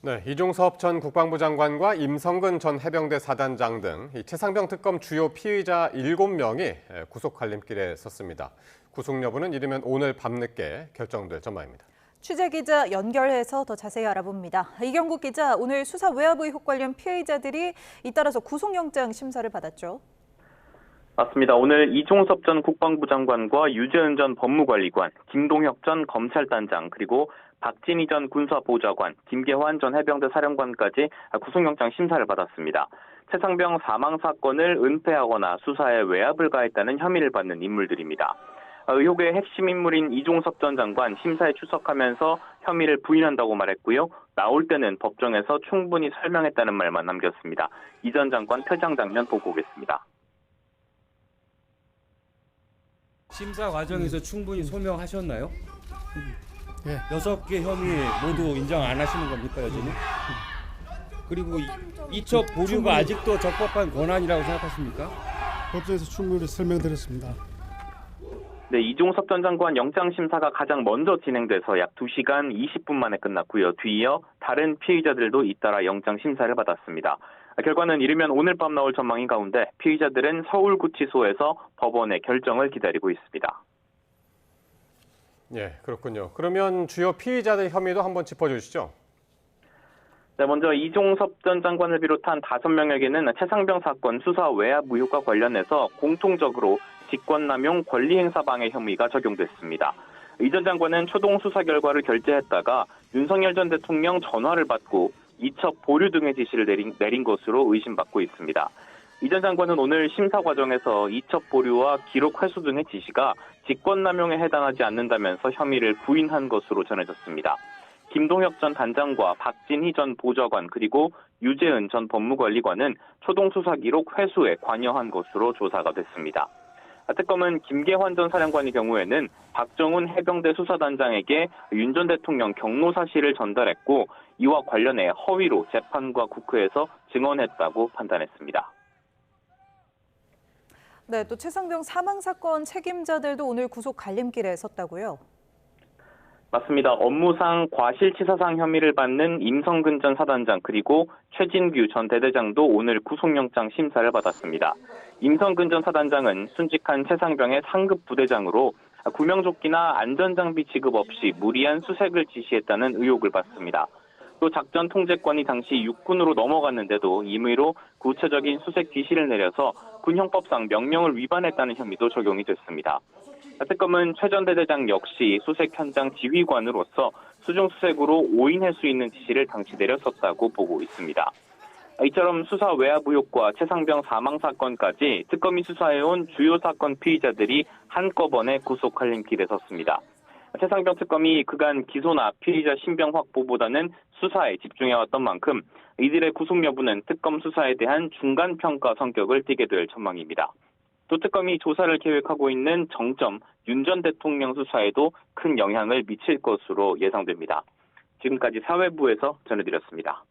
네, 이종섭 전 국방부 장관과 임성근 전 해병대 사단장 등 최상병 특검 주요 피의자 7명이 구속 갈림길에 섰습니다. 구속 여부는 이르면 오늘 밤늦게 결정될 전망입니다. 취재기자 연결해서 더 자세히 알아봅니다. 이경국 기자, 오늘 수사 외압 의혹 관련 피의자들이 잇따라서 구속영장 심사를 받았죠. 맞습니다. 오늘 이종섭 전 국방부 장관과 유재은 전 법무관리관, 김동혁 전 검찰단장, 그리고 박진희 전 군사보좌관, 김계환 전 해병대 사령관까지 구속영장 심사를 받았습니다. 최상병 사망 사건을 은폐하거나 수사에 외압을 가했다는 혐의를 받는 인물들입니다. 의혹의 핵심 인물인 이종섭 전 장관 심사에 출석하면서 혐의를 부인한다고 말했고요. 나올 때는 법정에서 충분히 설명했다는 말만 남겼습니다. 이 전 장관 퇴장 장면 보고 오겠습니다. 심사 과정에서 충분히 소명하셨나요? 예. 6개 혐의 모두 인정 안 하시는 겁니까, 여전히? 그리고 이첩 보류가 아직도 적법한 권한이라고 생각하십니까? 법정에서 충분히 설명드렸습니다. 네, 이종섭 전 장관 영장 심사가 가장 먼저 진행돼서 약 2시간 20분 만에 끝났고요. 뒤이어 다른 피의자들도 잇따라 영장 심사를 받았습니다. 결과는 이르면 오늘 밤 나올 전망인 가운데 피의자들은 서울구치소에서 법원의 결정을 기다리고 있습니다. 예, 그렇군요. 그러면 주요 피의자들 혐의도 한번 짚어주시죠. 네, 먼저 이종섭 전 장관을 비롯한 5명에게는 최상병 사건 수사 외압 의혹과 관련해서 공통적으로 직권남용 권리행사방해 혐의가 적용됐습니다. 이 전 장관은 초동 수사 결과를 결재했다가 윤석열 전 대통령 전화를 받고 이첩 보류 등의 지시를 내린 것으로 의심받고 있습니다. 이 전 장관은 오늘 심사 과정에서 이첩 보류와 기록 회수 등의 지시가 직권남용에 해당하지 않는다면서 혐의를 부인한 것으로 전해졌습니다. 김동혁 전 단장과 박진희 전 보좌관 그리고 유재은 전 법무관리관은 초동 수사 기록 회수에 관여한 것으로 조사가 됐습니다. 특검은 김계환 전 사령관의 경우에는 박정훈 해병대 수사단장에게 윤 전 대통령 경로 사실을 전달했고 이와 관련해 허위로 재판과 국회에서 증언했다고 판단했습니다. 네, 또 최상병 사망 사건 책임자들도 오늘 구속 갈림길에 섰다고요? 맞습니다. 업무상 과실치사상 혐의를 받는 임성근 전 사단장 그리고 최진규 전 대대장도 오늘 구속영장 심사를 받았습니다. 임성근 전 사단장은 순직한 최상병의 상급 부대장으로 구명조끼나 안전장비 지급 없이 무리한 수색을 지시했다는 의혹을 받습니다. 또 작전 통제권이 당시 육군으로 넘어갔는데도 임의로 구체적인 수색 지시를 내려서 군형법상 명령을 위반했다는 혐의도 적용이 됐습니다. 특검은 최 전 대대장 역시 수색 현장 지휘관으로서 수중 수색으로 오인할 수 있는 지시를 당시 내렸었다고 보고 있습니다. 이처럼 수사 외압 의혹과 최상병 사망 사건까지 특검이 수사해온 주요 사건 피의자들이 한꺼번에 구속 갈림길에 섰습니다. 최상병 특검이 그간 기소나 피의자 신병 확보보다는 수사에 집중해왔던 만큼 이들의 구속 여부는 특검 수사에 대한 중간평가 성격을 띠게 될 전망입니다. 또 특검이 조사를 계획하고 있는 정점 윤 전 대통령 수사에도 큰 영향을 미칠 것으로 예상됩니다. 지금까지 사회부에서 전해드렸습니다.